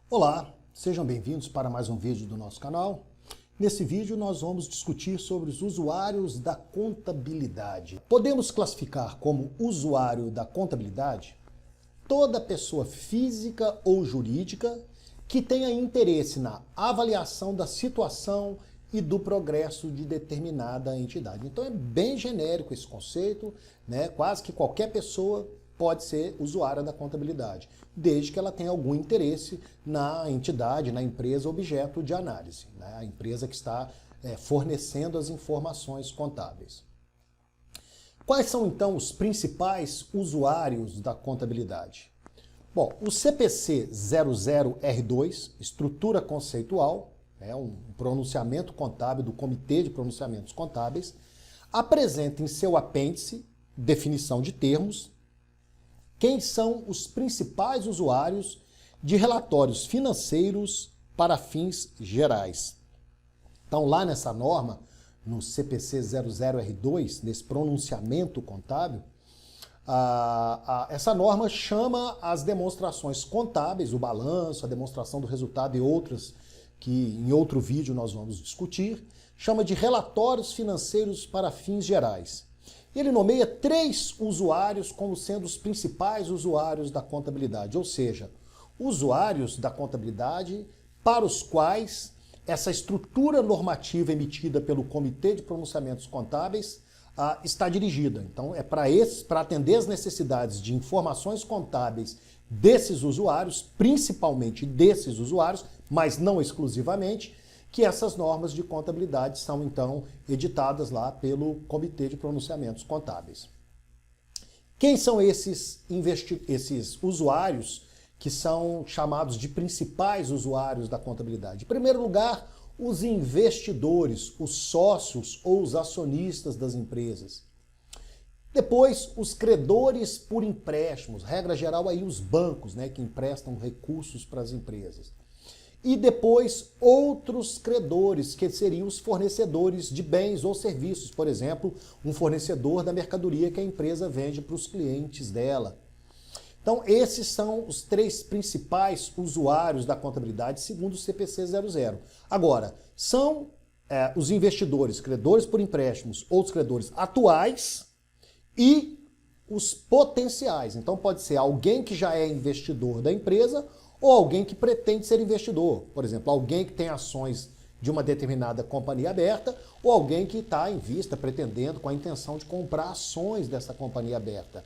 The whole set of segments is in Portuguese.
Olá, sejam bem-vindos para mais um vídeo do nosso canal. Nesse vídeo nós vamos discutir sobre os usuários da contabilidade. Podemos classificar como usuário da contabilidade toda pessoa física ou jurídica que tenha interesse na avaliação da situação e do progresso de determinada entidade. Então é bem genérico esse conceito, né? Quase que qualquer pessoa pode ser usuária da contabilidade, desde que ela tenha algum interesse na entidade, na empresa objeto de análise, né? A empresa que está fornecendo as informações contábeis. Quais são, então, os principais usuários da contabilidade? Bom, o CPC 00R2, estrutura conceitual, um pronunciamento contábil do Comitê de Pronunciamentos Contábeis, apresenta em seu apêndice definição de termos, quem são os principais usuários de relatórios financeiros para fins gerais. Então, lá nessa norma, no CPC 00R2, nesse pronunciamento contábil, essa norma chama as demonstrações contábeis, o balanço, a demonstração do resultado e outras que em outro vídeo nós vamos discutir, chama de relatórios financeiros para fins gerais. Ele nomeia 3 usuários como sendo os principais usuários da contabilidade, ou seja, usuários da contabilidade para os quais essa estrutura normativa emitida pelo Comitê de Pronunciamentos Contábeis está dirigida. Então, é para atender as necessidades de informações contábeis desses usuários, principalmente desses usuários, mas não exclusivamente, que essas normas de contabilidade são, então, editadas lá pelo Comitê de Pronunciamentos Contábeis. Quem são esses usuários que são chamados de principais usuários da contabilidade? Em primeiro lugar, os investidores, os sócios ou os acionistas das empresas. Depois, os credores por empréstimos, regra geral aí os bancos, né, que emprestam recursos para as empresas. E depois, outros credores, que seriam os fornecedores de bens ou serviços, por exemplo, um fornecedor da mercadoria que a empresa vende para os clientes dela. Então, esses são os 3 principais usuários da contabilidade, segundo o CPC 00. Agora, são os investidores, credores por empréstimos, outros credores atuais e os potenciais. Então, pode ser alguém que já é investidor da empresa ou alguém que pretende ser investidor. Por exemplo, alguém que tem ações de uma determinada companhia aberta ou alguém que está em vista, pretendendo, com a intenção de comprar ações dessa companhia aberta.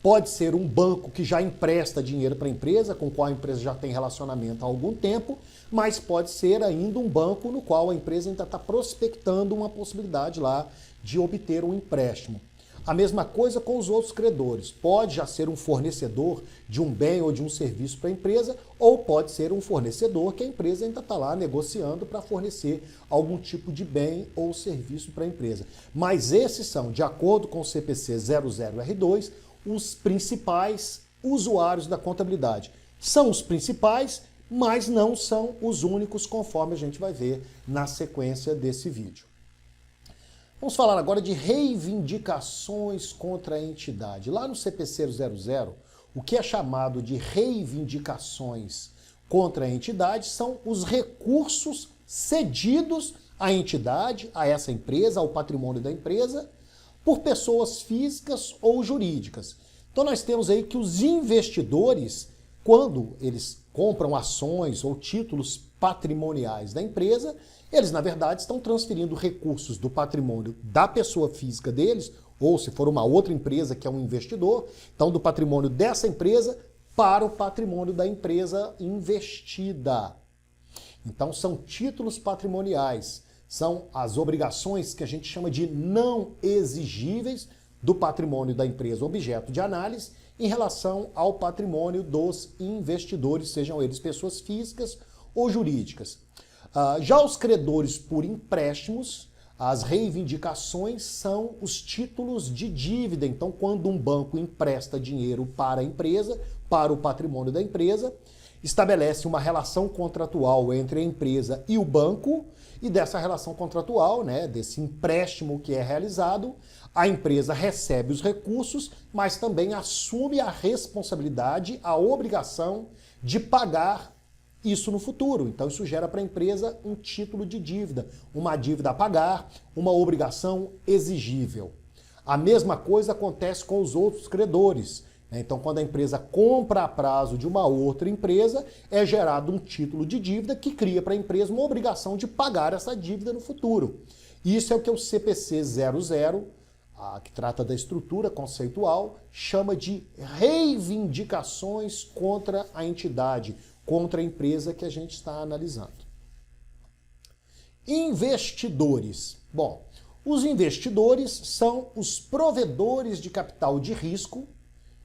Pode ser um banco que já empresta dinheiro para a empresa, com o qual a empresa já tem relacionamento há algum tempo, mas pode ser ainda um banco no qual a empresa ainda está prospectando uma possibilidade lá de obter um empréstimo. A mesma coisa com os outros credores. Pode já ser um fornecedor de um bem ou de um serviço para a empresa, ou pode ser um fornecedor que a empresa ainda está lá negociando para fornecer algum tipo de bem ou serviço para a empresa. Mas esses são, de acordo com o CPC 00R2, os principais usuários da contabilidade. São os principais, mas não são os únicos, conforme a gente vai ver na sequência desse vídeo. Vamos falar agora de reivindicações contra a entidade. Lá no CPC 00, o que é chamado de reivindicações contra a entidade são os recursos cedidos à entidade, a essa empresa, ao patrimônio da empresa, por pessoas físicas ou jurídicas. Então nós temos aí que os investidores, quando eles compram ações ou títulos patrimoniais da empresa, eles na verdade estão transferindo recursos do patrimônio da pessoa física deles, ou se for uma outra empresa que é um investidor, então do patrimônio dessa empresa para o patrimônio da empresa investida. Então são títulos patrimoniais. São as obrigações que a gente chama de não exigíveis do patrimônio da empresa objeto de análise em relação ao patrimônio dos investidores, sejam eles pessoas físicas ou jurídicas. Já os credores por empréstimos, as reivindicações são os títulos de dívida. Então, quando um banco empresta dinheiro para a empresa, para o patrimônio da empresa, estabelece uma relação contratual entre a empresa e o banco, e dessa relação contratual, né, desse empréstimo que é realizado, a empresa recebe os recursos, mas também assume a responsabilidade, a obrigação de pagar isso no futuro. Então isso gera para a empresa um título de dívida, uma dívida a pagar, uma obrigação exigível. A mesma coisa acontece com os outros credores. Então, quando a empresa compra a prazo de uma outra empresa, é gerado um título de dívida que cria para a empresa uma obrigação de pagar essa dívida no futuro. Isso é o que o CPC 00, que trata da estrutura conceitual, chama de reivindicações contra a entidade, contra a empresa que a gente está analisando. Investidores. Bom, os investidores são os provedores de capital de risco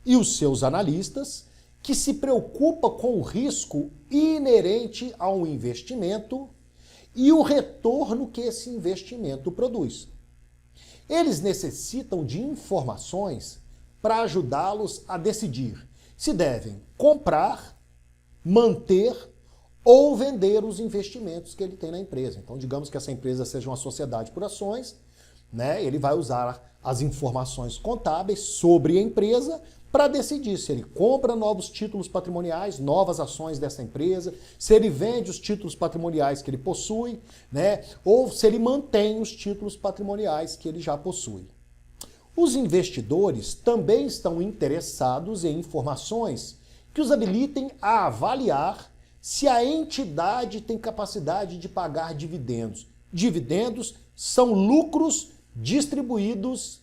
e os seus analistas, que se preocupam com o risco inerente ao investimento e o retorno que esse investimento produz. Eles necessitam de informações para ajudá-los a decidir se devem comprar, manter ou vender os investimentos que ele tem na empresa. Então, digamos que essa empresa seja uma sociedade por ações, ele vai usar as informações contábeis sobre a empresa para decidir se ele compra novos títulos patrimoniais, novas ações dessa empresa, se ele vende os títulos patrimoniais que ele possui, ou se ele mantém os títulos patrimoniais que ele já possui. Os investidores também estão interessados em informações que os habilitem a avaliar se a entidade tem capacidade de pagar dividendos. Dividendos são lucros distribuídos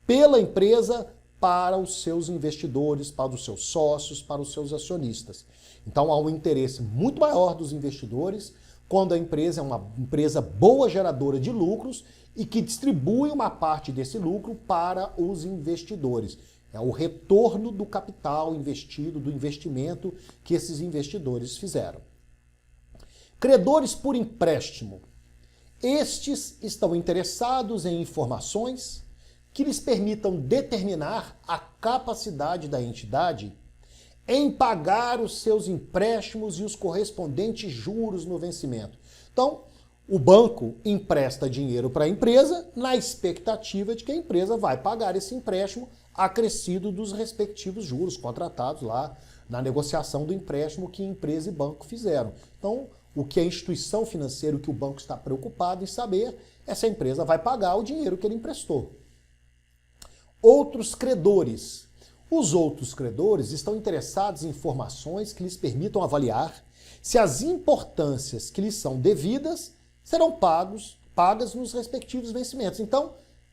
pela empresa para os seus investidores, para os seus sócios, para os seus acionistas. Então há um interesse muito maior dos investidores quando a empresa é uma empresa boa geradora de lucros e que distribui uma parte desse lucro para os investidores. É o retorno do capital investido, do investimento que esses investidores fizeram. Credores por empréstimo. Estes estão interessados em informações que lhes permitam determinar a capacidade da entidade em pagar os seus empréstimos e os correspondentes juros no vencimento. Então, o banco empresta dinheiro para a empresa na expectativa de que a empresa vai pagar esse empréstimo acrescido dos respectivos juros contratados lá na negociação do empréstimo que empresa e banco fizeram. Então, o que a instituição financeira, o que o banco está preocupado em saber é se a empresa vai pagar o dinheiro que ele emprestou. Outros credores. Os outros credores estão interessados em informações que lhes permitam avaliar se as importâncias que lhes são devidas serão pagas nos respectivos vencimentos. Então,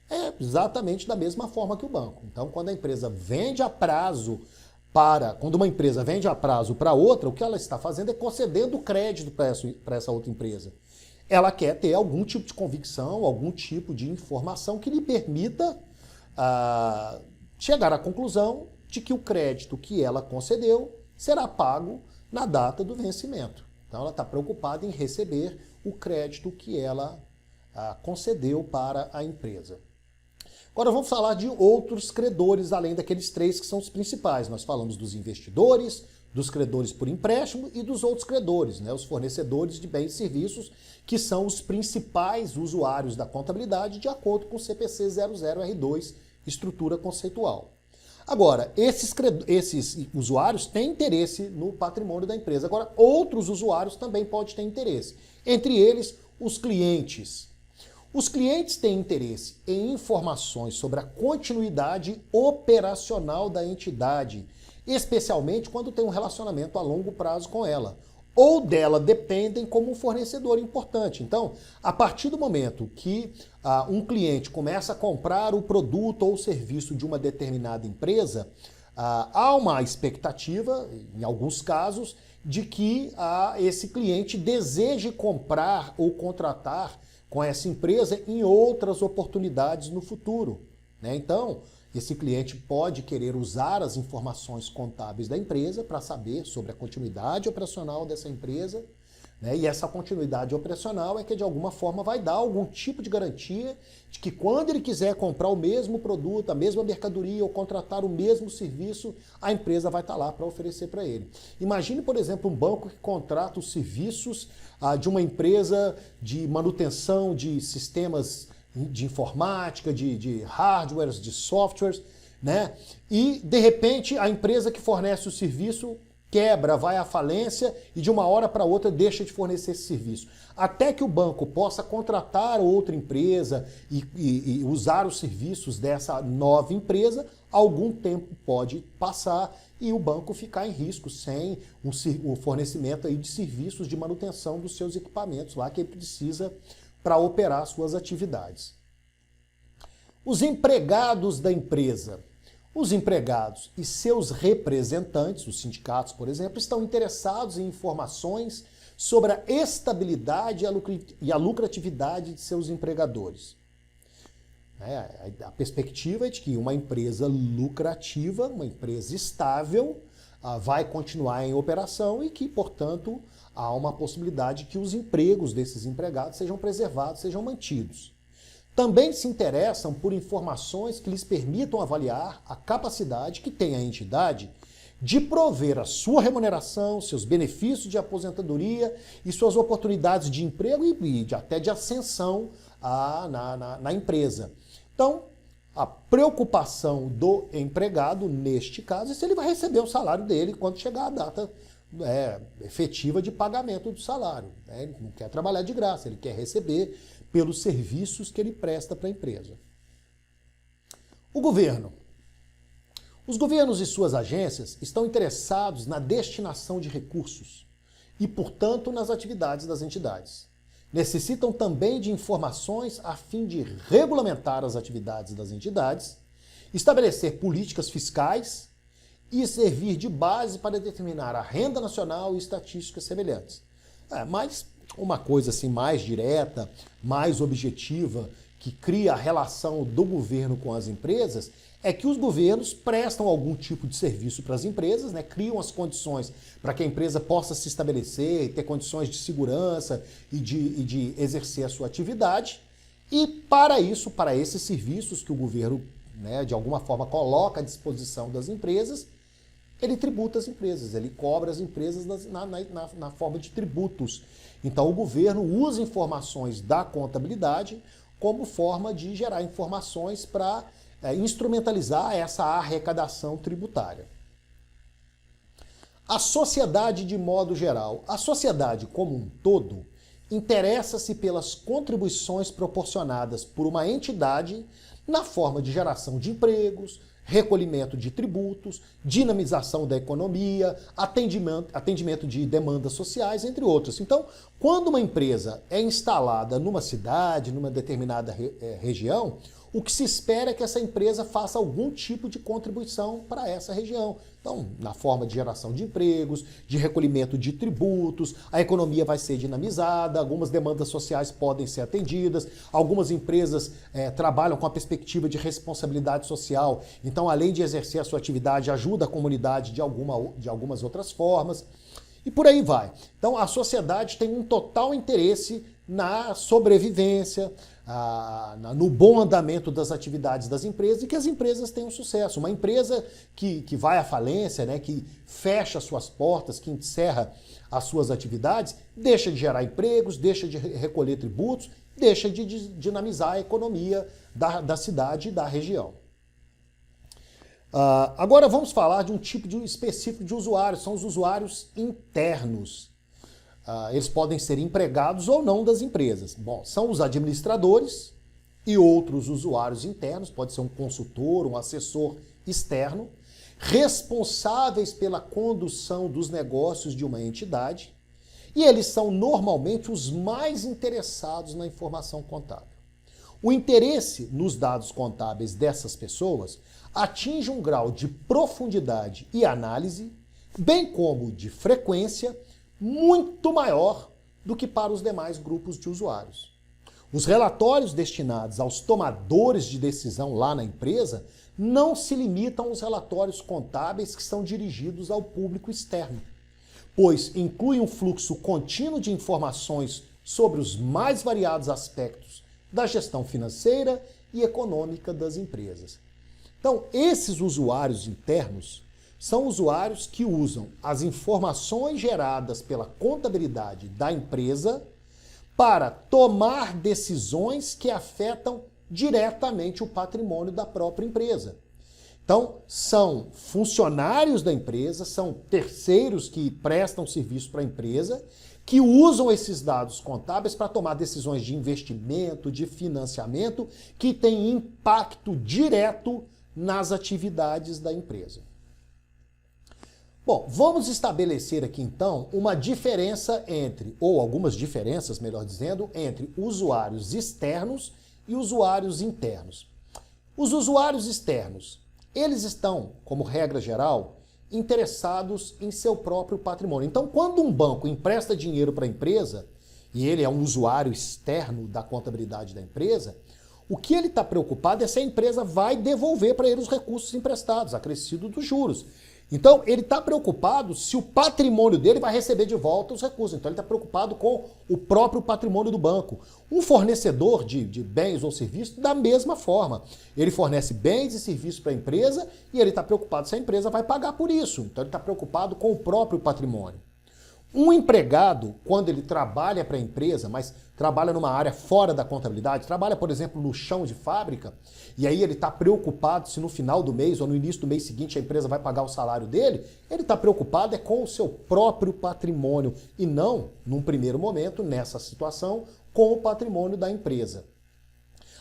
é exatamente da mesma forma que o banco. Então, quando uma empresa vende a prazo para outra, o que ela está fazendo é concedendo crédito para essa outra empresa. Ela quer ter algum tipo de convicção, algum tipo de informação que lhe permita chegar à conclusão de que o crédito que ela concedeu será pago na data do vencimento. Então ela está preocupada em receber o crédito que ela concedeu para a empresa. Agora vamos falar de outros credores, além daqueles três que são os principais. Nós falamos dos investidores, dos credores por empréstimo e dos outros credores, os fornecedores de bens e serviços, que são os principais usuários da contabilidade de acordo com o CPC 00R2, estrutura conceitual. Agora, esses usuários têm interesse no patrimônio da empresa. Agora, outros usuários também podem ter interesse. Entre eles, os clientes. Os clientes têm interesse em informações sobre a continuidade operacional da entidade, especialmente quando tem um relacionamento a longo prazo com ela, ou dela dependem como um fornecedor importante. Então, a partir do momento que um cliente começa a comprar o produto ou o serviço de uma determinada empresa, há uma expectativa, em alguns casos, de que esse cliente deseje comprar ou contratar com essa empresa em outras oportunidades no futuro. Então, esse cliente pode querer usar as informações contábeis da empresa para saber sobre a continuidade operacional dessa empresa, e essa continuidade operacional é que de alguma forma vai dar algum tipo de garantia de que quando ele quiser comprar o mesmo produto, a mesma mercadoria ou contratar o mesmo serviço, a empresa vai estar lá para oferecer para ele. Imagine, por exemplo, um banco que contrata os serviços de uma empresa de manutenção de sistemas de informática, de hardwares, de softwares, e de repente a empresa que fornece o serviço quebra, vai à falência e de uma hora para outra deixa de fornecer esse serviço. Até que o banco possa contratar outra empresa e usar os serviços dessa nova empresa, algum tempo pode passar e o banco ficar em risco sem o fornecimento aí de serviços de manutenção dos seus equipamentos lá que ele precisa para operar suas atividades. Os empregados da empresa. Os empregados e seus representantes, os sindicatos, por exemplo, estão interessados em informações sobre a estabilidade e a lucratividade de seus empregadores. A perspectiva é de que uma empresa lucrativa, uma empresa estável, vai continuar em operação e que, portanto, há uma possibilidade que os empregos desses empregados sejam preservados, sejam mantidos. Também se interessam por informações que lhes permitam avaliar a capacidade que tem a entidade de prover a sua remuneração, seus benefícios de aposentadoria e suas oportunidades de emprego e até de ascensão na empresa. Então, a preocupação do empregado, neste caso, é se ele vai receber o salário dele quando chegar a data efetiva de pagamento do salário. Ele não quer trabalhar de graça, ele quer receber pelos serviços que ele presta para a empresa. O governo. Os governos e suas agências estão interessados na destinação de recursos e, portanto, nas atividades das entidades. Necessitam também de informações a fim de regulamentar as atividades das entidades, estabelecer políticas fiscais e servir de base para determinar a renda nacional e estatísticas semelhantes. Mas uma coisa assim mais direta, mais objetiva, que cria a relação do governo com as empresas, é que os governos prestam algum tipo de serviço para as empresas, criam as condições para que a empresa possa se estabelecer, ter condições de segurança e de exercer a sua atividade. E para isso, para esses serviços que o governo, de alguma forma, coloca à disposição das empresas, ele tributa as empresas, ele cobra as empresas na forma de tributos. Então o governo usa informações da contabilidade como forma de gerar informações para instrumentalizar essa arrecadação tributária. A sociedade de modo geral. A sociedade como um todo interessa-se pelas contribuições proporcionadas por uma entidade na forma de geração de empregos, recolhimento de tributos, dinamização da economia, atendimento de demandas sociais, entre outros. Então, quando uma empresa é instalada numa cidade, numa determinada região, o que se espera é que essa empresa faça algum tipo de contribuição para essa região. Então, na forma de geração de empregos, de recolhimento de tributos, a economia vai ser dinamizada, algumas demandas sociais podem ser atendidas, algumas empresas trabalham com a perspectiva de responsabilidade social, então, além de exercer a sua atividade, ajuda a comunidade de algumas outras formas, e por aí vai. Então, a sociedade tem um total interesse na sobrevivência, no bom andamento das atividades das empresas e que as empresas tenham sucesso. Uma empresa que vai à falência, que fecha suas portas, que encerra as suas atividades, deixa de gerar empregos, deixa de recolher tributos, deixa de dinamizar a economia da cidade e da região. Agora vamos falar de um tipo específico de usuários, são os usuários internos. Eles podem ser empregados ou não das empresas. Bom, são os administradores e outros usuários internos, pode ser um consultor, um assessor externo, responsáveis pela condução dos negócios de uma entidade, e eles são normalmente os mais interessados na informação contábil. O interesse nos dados contábeis dessas pessoas atinge um grau de profundidade e análise, bem como de frequência, muito maior do que para os demais grupos de usuários. Os relatórios destinados aos tomadores de decisão lá na empresa não se limitam aos relatórios contábeis que são dirigidos ao público externo, pois incluem um fluxo contínuo de informações sobre os mais variados aspectos da gestão financeira e econômica das empresas. Então, esses usuários internos são usuários que usam as informações geradas pela contabilidade da empresa para tomar decisões que afetam diretamente o patrimônio da própria empresa. Então, são funcionários da empresa, são terceiros que prestam serviço para a empresa, que usam esses dados contábeis para tomar decisões de investimento, de financiamento, que têm impacto direto nas atividades da empresa. Bom, vamos estabelecer aqui então uma diferença entre, ou algumas diferenças, melhor dizendo, entre usuários externos e usuários internos. Os usuários externos, eles estão, como regra geral, interessados em seu próprio patrimônio. Então, quando um banco empresta dinheiro para a empresa, e ele é um usuário externo da contabilidade da empresa, o que ele está preocupado é se a empresa vai devolver para ele os recursos emprestados, acrescido dos juros. Então, ele está preocupado se o patrimônio dele vai receber de volta os recursos. Então, ele está preocupado com o próprio patrimônio do banco. Um fornecedor de bens ou serviços, da mesma forma. Ele fornece bens e serviços para a empresa e ele está preocupado se a empresa vai pagar por isso. Então, ele está preocupado com o próprio patrimônio. Um empregado, quando ele trabalha para a empresa, mas trabalha numa área fora da contabilidade, trabalha, por exemplo, no chão de fábrica, e aí ele está preocupado se no final do mês ou no início do mês seguinte a empresa vai pagar o salário dele, ele está preocupado com o seu próprio patrimônio e não, num primeiro momento, nessa situação, com o patrimônio da empresa.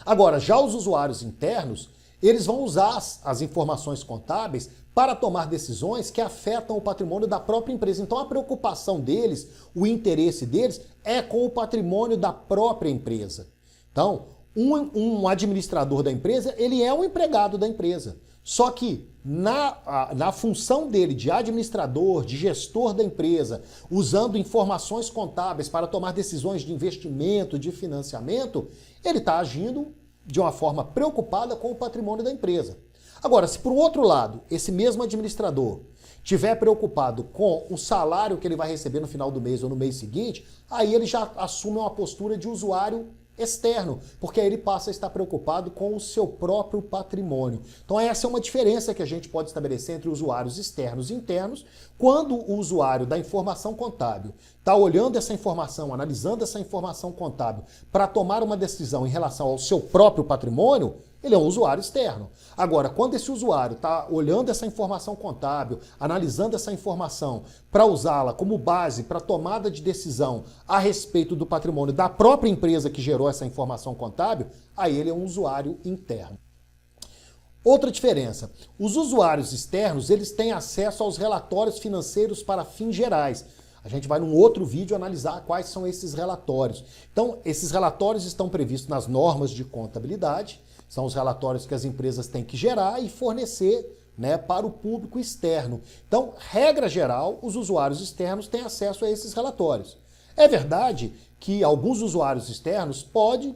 Agora, já os usuários internos, eles vão usar as informações contábeis para tomar decisões que afetam o patrimônio da própria empresa. Então a preocupação deles, o interesse deles é com o patrimônio da própria empresa. Então, um administrador da empresa, ele é um empregado da empresa. Só que na função dele de administrador, de gestor da empresa, usando informações contábeis para tomar decisões de investimento, de financiamento, ele está agindo de uma forma preocupada com o patrimônio da empresa. Agora, se por outro lado, esse mesmo administrador estiver preocupado com o salário que ele vai receber no final do mês ou no mês seguinte, aí ele já assume uma postura de usuário externo, porque aí ele passa a estar preocupado com o seu próprio patrimônio. Então essa é uma diferença que a gente pode estabelecer entre usuários externos e internos, quando o usuário da informação contábil está olhando essa informação, analisando essa informação contábil para tomar uma decisão em relação ao seu próprio patrimônio, ele é um usuário externo. Agora, quando esse usuário está olhando essa informação contábil, analisando essa informação para usá-la como base para tomada de decisão a respeito do patrimônio da própria empresa que gerou essa informação contábil, aí ele é um usuário interno. Outra diferença, os usuários externos, eles têm acesso aos relatórios financeiros para fins gerais. A gente vai num outro vídeo analisar quais são esses relatórios. Então, esses relatórios estão previstos nas normas de contabilidade, são os relatórios que as empresas têm que gerar e fornecer, né, para o público externo. Então, regra geral, os usuários externos têm acesso a esses relatórios. É verdade que alguns usuários externos podem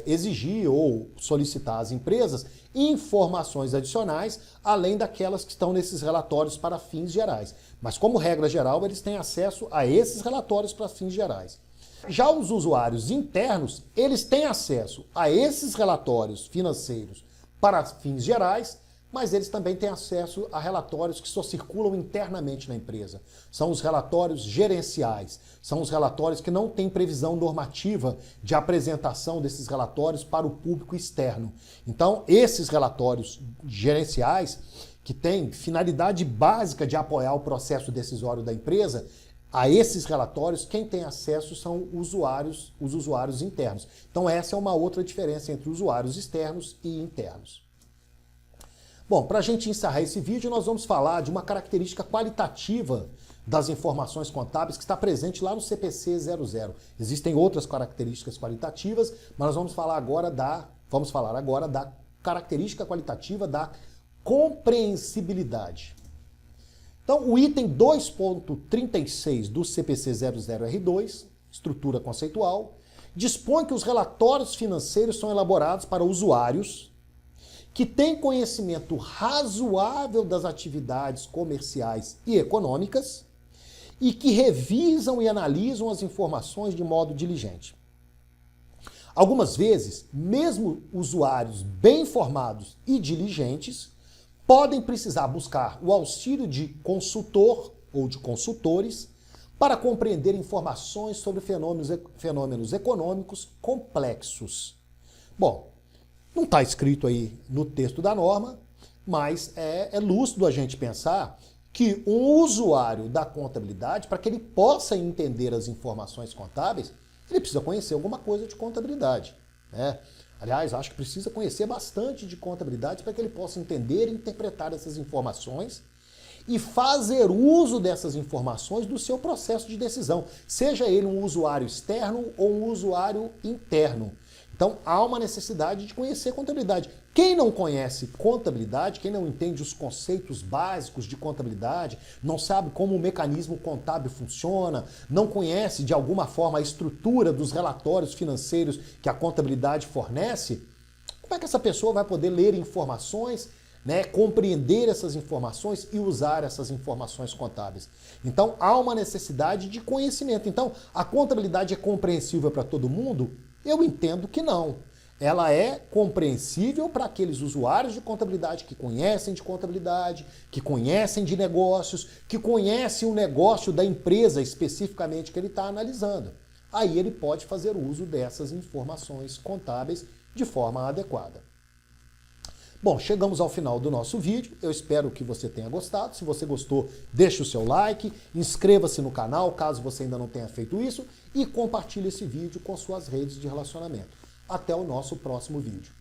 exigir ou solicitar às empresas informações adicionais, além daquelas que estão nesses relatórios para fins gerais. Mas, como regra geral, eles têm acesso a esses relatórios para fins gerais. Já os usuários internos, eles têm acesso a esses relatórios financeiros para fins gerais, mas eles também têm acesso a relatórios que só circulam internamente na empresa. São os relatórios gerenciais, são os relatórios que não têm previsão normativa de apresentação desses relatórios para o público externo. Então, esses relatórios gerenciais, que têm finalidade básica de apoiar o processo decisório da empresa, a esses relatórios, quem tem acesso são os usuários internos. Então essa é uma outra diferença entre usuários externos e internos. Bom, para a gente encerrar esse vídeo, nós vamos falar de uma característica qualitativa das informações contábeis que está presente lá no CPC 00. Existem outras características qualitativas, mas nós vamos falar agora da característica qualitativa da compreensibilidade. Então, o item 2.36 do CPC 00R2, estrutura conceitual, dispõe que os relatórios financeiros são elaborados para usuários que têm conhecimento razoável das atividades comerciais e econômicas e que revisam e analisam as informações de modo diligente. Algumas vezes, mesmo usuários bem informados e diligentes podem precisar buscar o auxílio de consultor ou de consultores para compreender informações sobre fenômenos econômicos complexos. Bom, não está escrito aí no texto da norma, mas é lúcido a gente pensar que um usuário da contabilidade, para que ele possa entender as informações contábeis, ele precisa conhecer alguma coisa de contabilidade, né? Aliás, acho que precisa conhecer bastante de contabilidade para que ele possa entender e interpretar essas informações e fazer uso dessas informações do seu processo de decisão, seja ele um usuário externo ou um usuário interno. Então, há uma necessidade de conhecer contabilidade. Quem não conhece contabilidade, quem não entende os conceitos básicos de contabilidade, não sabe como o mecanismo contábil funciona, não conhece de alguma forma a estrutura dos relatórios financeiros que a contabilidade fornece, como é que essa pessoa vai poder ler informações, né, compreender essas informações e usar essas informações contábeis? Então, há uma necessidade de conhecimento. Então, a contabilidade é compreensível para todo mundo? Eu entendo que não. Ela é compreensível para aqueles usuários de contabilidade que conhecem de contabilidade, que conhecem de negócios, que conhecem o negócio da empresa especificamente que ele está analisando. Aí ele pode fazer uso dessas informações contábeis de forma adequada. Bom, chegamos ao final do nosso vídeo, eu espero que você tenha gostado. Se você gostou, deixe o seu like, inscreva-se no canal caso você ainda não tenha feito isso e compartilhe esse vídeo com suas redes de relacionamento. Até o nosso próximo vídeo.